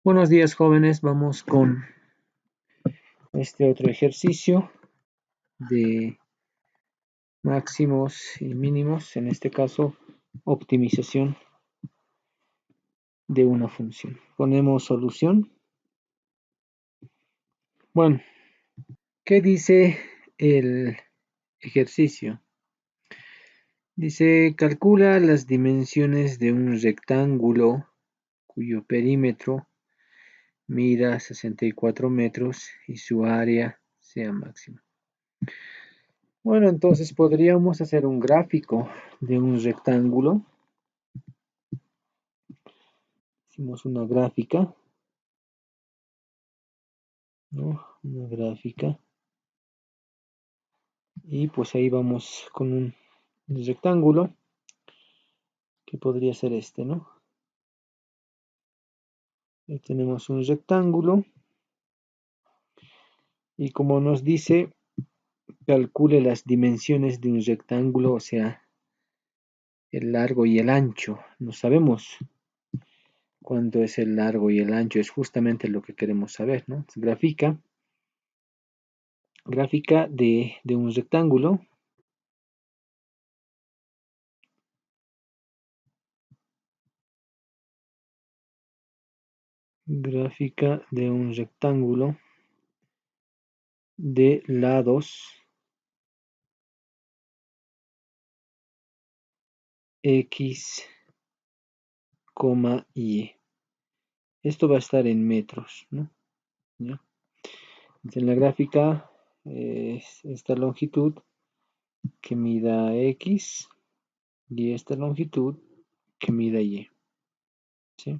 Buenos días, jóvenes. Vamos con este otro ejercicio de máximos y mínimos, en este caso optimización de una función. Ponemos solución. Bueno, ¿qué dice el ejercicio? Dice, calcula las dimensiones de un rectángulo cuyo perímetro mida 64 metros y su área sea máxima. Bueno, entonces podríamos hacer un gráfico de un rectángulo. Hicimos una gráfica, ¿no? Una gráfica. Y pues ahí vamos con un rectángulo, que podría ser este, ¿no? Ahí tenemos un rectángulo. Y como nos dice, calcule las dimensiones de un rectángulo, o sea, el largo y el ancho. No sabemos cuánto es el largo y el ancho, es justamente lo que queremos saber, ¿no? Gráfica de un rectángulo. Gráfica de un rectángulo de lados X, Y. Esto va a estar en metros, ¿no? ¿Ya? En la gráfica es esta longitud que mida X y esta longitud que mida Y. ¿Sí?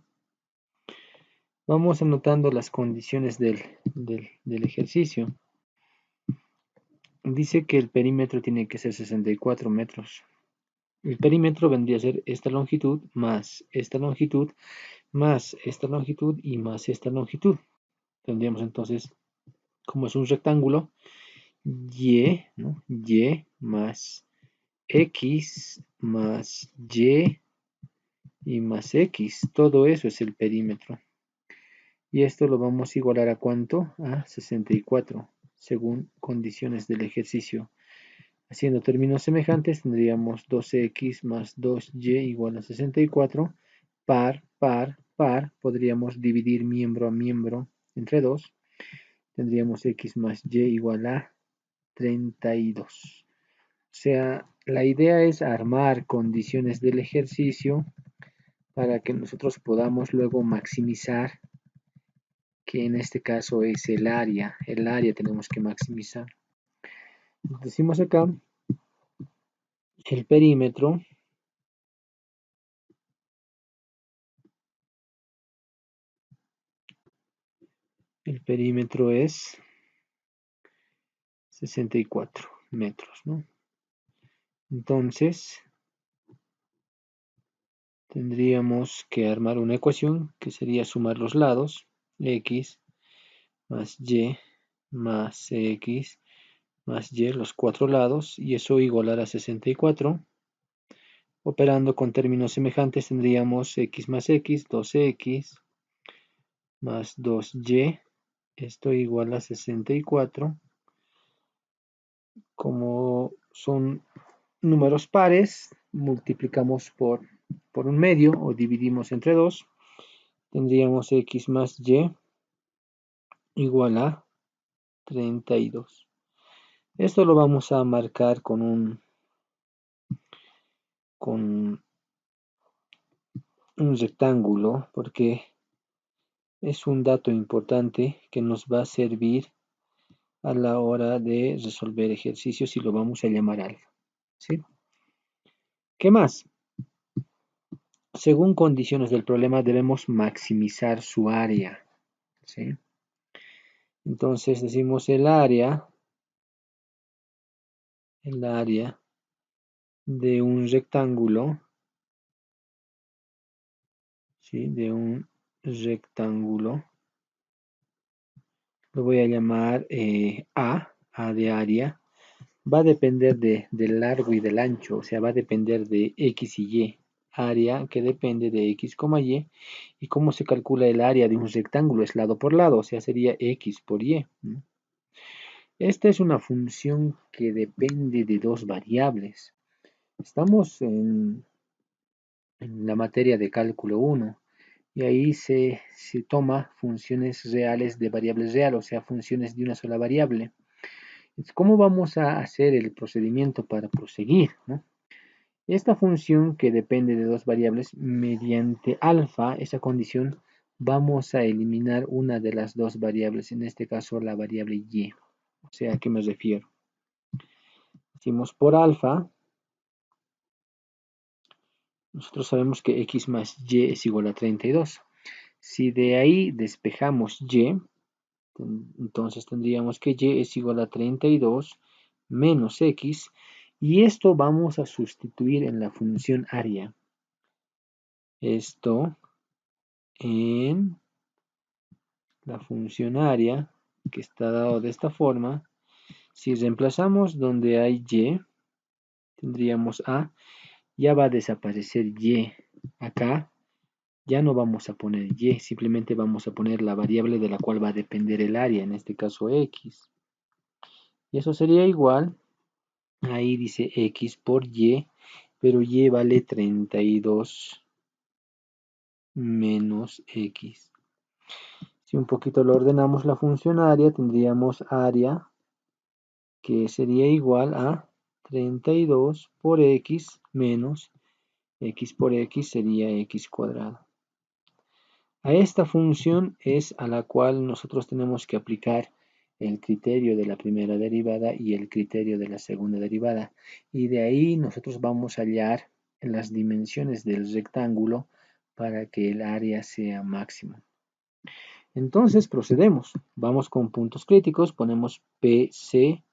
Vamos anotando las condiciones del ejercicio. Dice que el perímetro tiene que ser 64 metros. El perímetro vendría a ser esta longitud más esta longitud más esta longitud y más esta longitud. Tendríamos entonces, como es un rectángulo, Y, ¿no? Y más X más y más X. Todo eso es el perímetro. Y esto lo vamos a igualar a ¿cuánto? A 64, según condiciones del ejercicio. Haciendo términos semejantes, tendríamos 2x más 2y igual a 64. Par, par, par. Podríamos dividir miembro a miembro entre 2. Tendríamos x más y igual a 32. O sea, la idea es armar condiciones del ejercicio para que nosotros podamos luego maximizar, que en este caso es el área. El área tenemos que maximizar. Decimos acá, el perímetro es 64 metros, ¿no? Entonces, tendríamos que armar una ecuación que sería sumar los lados, x más y más x más y, los cuatro lados, y eso igualar a 64. Operando con términos semejantes tendríamos x más x, 2x más 2y, esto igual a 64. Como son números pares, multiplicamos por un medio o dividimos entre 2. Tendríamos x más y igual a 32. Esto lo vamos a marcar con un rectángulo, porque es un dato importante que nos va a servir a la hora de resolver ejercicios y lo vamos a llamar alfa. ¿Sí? ¿Qué más? Según condiciones del problema debemos maximizar su área. ¿Sí? Entonces decimos el área de un rectángulo, ¿sí? De un rectángulo, lo voy a llamar A de área, va a depender del largo y del ancho, o sea, va a depender de X y Y. área que depende de x, y. ¿Y cómo se calcula el área de un rectángulo? Es lado por lado, o sea, sería x por y. Esta es una función que depende de dos variables. Estamos en la materia de cálculo 1 y ahí se toma funciones reales de variables real, o sea, funciones de una sola variable. Entonces, ¿cómo vamos a hacer el procedimiento para proseguir, ¿no? Esta función que depende de dos variables, mediante alfa, esa condición, vamos a eliminar una de las dos variables, en este caso la variable y. O sea, ¿a qué me refiero? Decimos por alfa, nosotros sabemos que x más y es igual a 32. Si de ahí despejamos y, entonces tendríamos que y es igual a 32 menos x, y esto vamos a sustituir en la función área. Esto en la función área, que está dado de esta forma. Si reemplazamos donde hay y, tendríamos a, ya va a desaparecer y. Acá ya no vamos a poner y, simplemente vamos a poner la variable de la cual va a depender el área, en este caso x. Y eso sería igual, ahí dice x por y, pero y vale 32 menos x. Si un poquito lo ordenamos la función área, tendríamos área que sería igual a 32 por x menos x por x sería x cuadrado. A esta función es a la cual nosotros tenemos que aplicar el criterio de la primera derivada y el criterio de la segunda derivada. Y de ahí nosotros vamos a hallar las dimensiones del rectángulo para que el área sea máximo. Entonces procedemos. Vamos con puntos críticos, ponemos PC,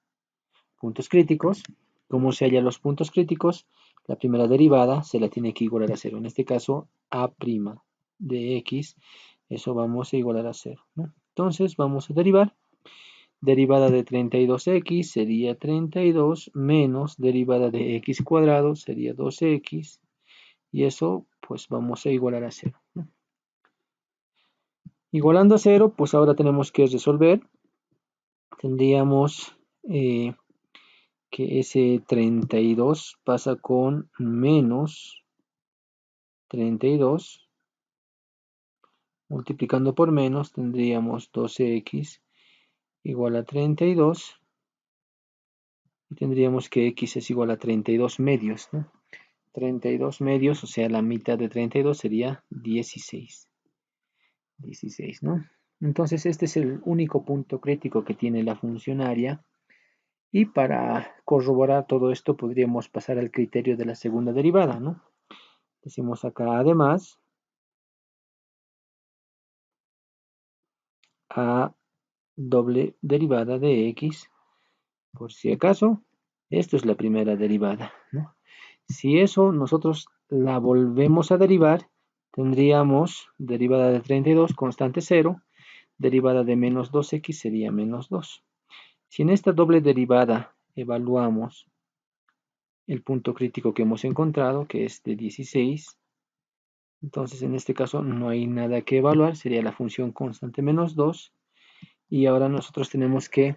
puntos críticos. ¿Cómo se hallan los puntos críticos? La primera derivada se la tiene que igualar a 0. En este caso, a' de x, eso vamos a igualar a 0, ¿no? Entonces vamos a derivar. Derivada de 32x sería 32 menos derivada de x cuadrado sería 2x. Y eso pues vamos a igualar a 0, ¿no? Igualando a 0, pues ahora tenemos que resolver. Tendríamos que ese 32 pasa con menos 32. Multiplicando por menos tendríamos 12x igual a 32. Y tendríamos que x es igual a 32 medios, ¿no? 32 medios, o sea, la mitad de 32 sería 16. 16, ¿no? Entonces este es el único punto crítico que tiene la función área. Y para corroborar todo esto podríamos pasar al criterio de la segunda derivada, ¿no? Decimos acá además, a doble derivada de x, por si acaso, esto es la primera derivada, ¿no? Si eso nosotros la volvemos a derivar, tendríamos derivada de 32, constante 0, derivada de menos 2x sería menos 2. Si en esta doble derivada evaluamos el punto crítico que hemos encontrado, que es de 16, entonces en este caso no hay nada que evaluar, sería la función constante menos 2. Y ahora nosotros tenemos que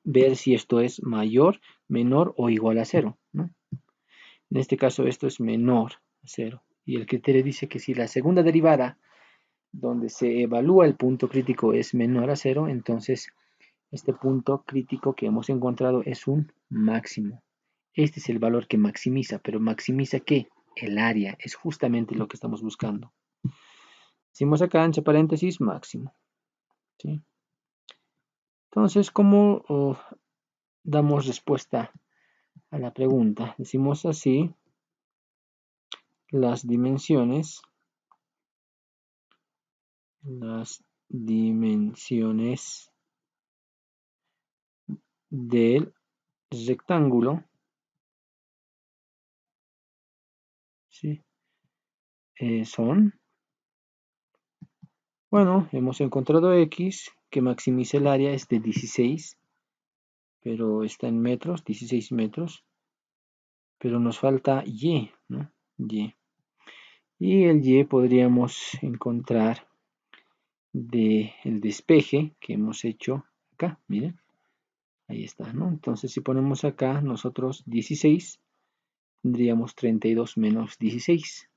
ver si esto es mayor, menor o igual a 0, ¿no? En este caso esto es menor a 0. Y el criterio dice que si la segunda derivada, donde se evalúa el punto crítico, es menor a 0, entonces este punto crítico que hemos encontrado es un máximo. Este es el valor que maximiza, pero ¿maximiza qué? El área, es justamente lo que estamos buscando. Decimos acá, entre paréntesis, máximo, ¿sí? Entonces, ¿cómo damos respuesta a la pregunta? Decimos así, las dimensiones del rectángulo, ¿sí? Son, bueno, hemos encontrado x, que maximiza el área, es de 16, pero está en metros, 16 metros, pero nos falta y, ¿no? Y. Y el Y podríamos encontrar del despeje que hemos hecho acá, miren, ahí está, ¿no? Entonces si ponemos acá nosotros 16, tendríamos 32 menos 16,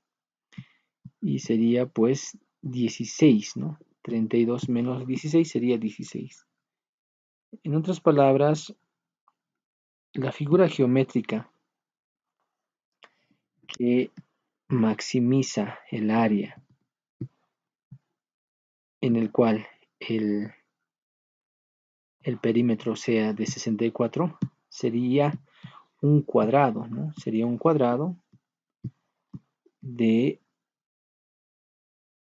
y sería pues 16, ¿no? 32 menos 16 sería 16. En otras palabras, la figura geométrica que maximiza el área en el cual el perímetro sea de 64 sería un cuadrado, ¿no? Sería un cuadrado de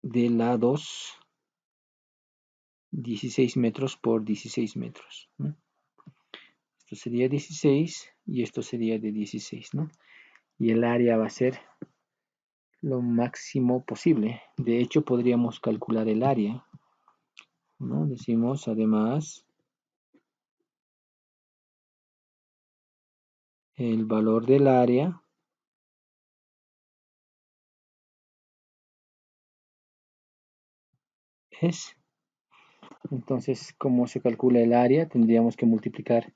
lados 16 metros por 16 metros, ¿no? Esto sería 16 y esto sería de 16, ¿no? Y el área va a ser lo máximo posible. De hecho, podríamos calcular el área, ¿no? Decimos además el valor del área es, entonces, ¿cómo se calcula el área? Tendríamos que multiplicar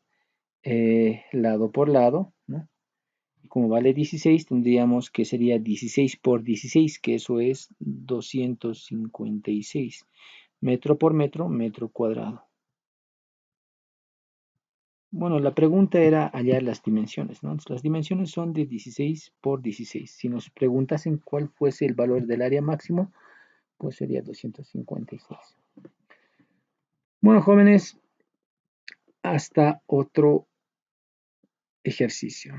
lado por lado, ¿no? Y como vale 16, tendríamos que sería 16 por 16, que eso es 256. Metro por metro, metro cuadrado. Bueno, la pregunta era hallar las dimensiones, ¿no? Entonces, las dimensiones son de 16 por 16. Si nos preguntasen cuál fuese el valor del área máximo, pues sería 256. Bueno, jóvenes, hasta otro ejercicio.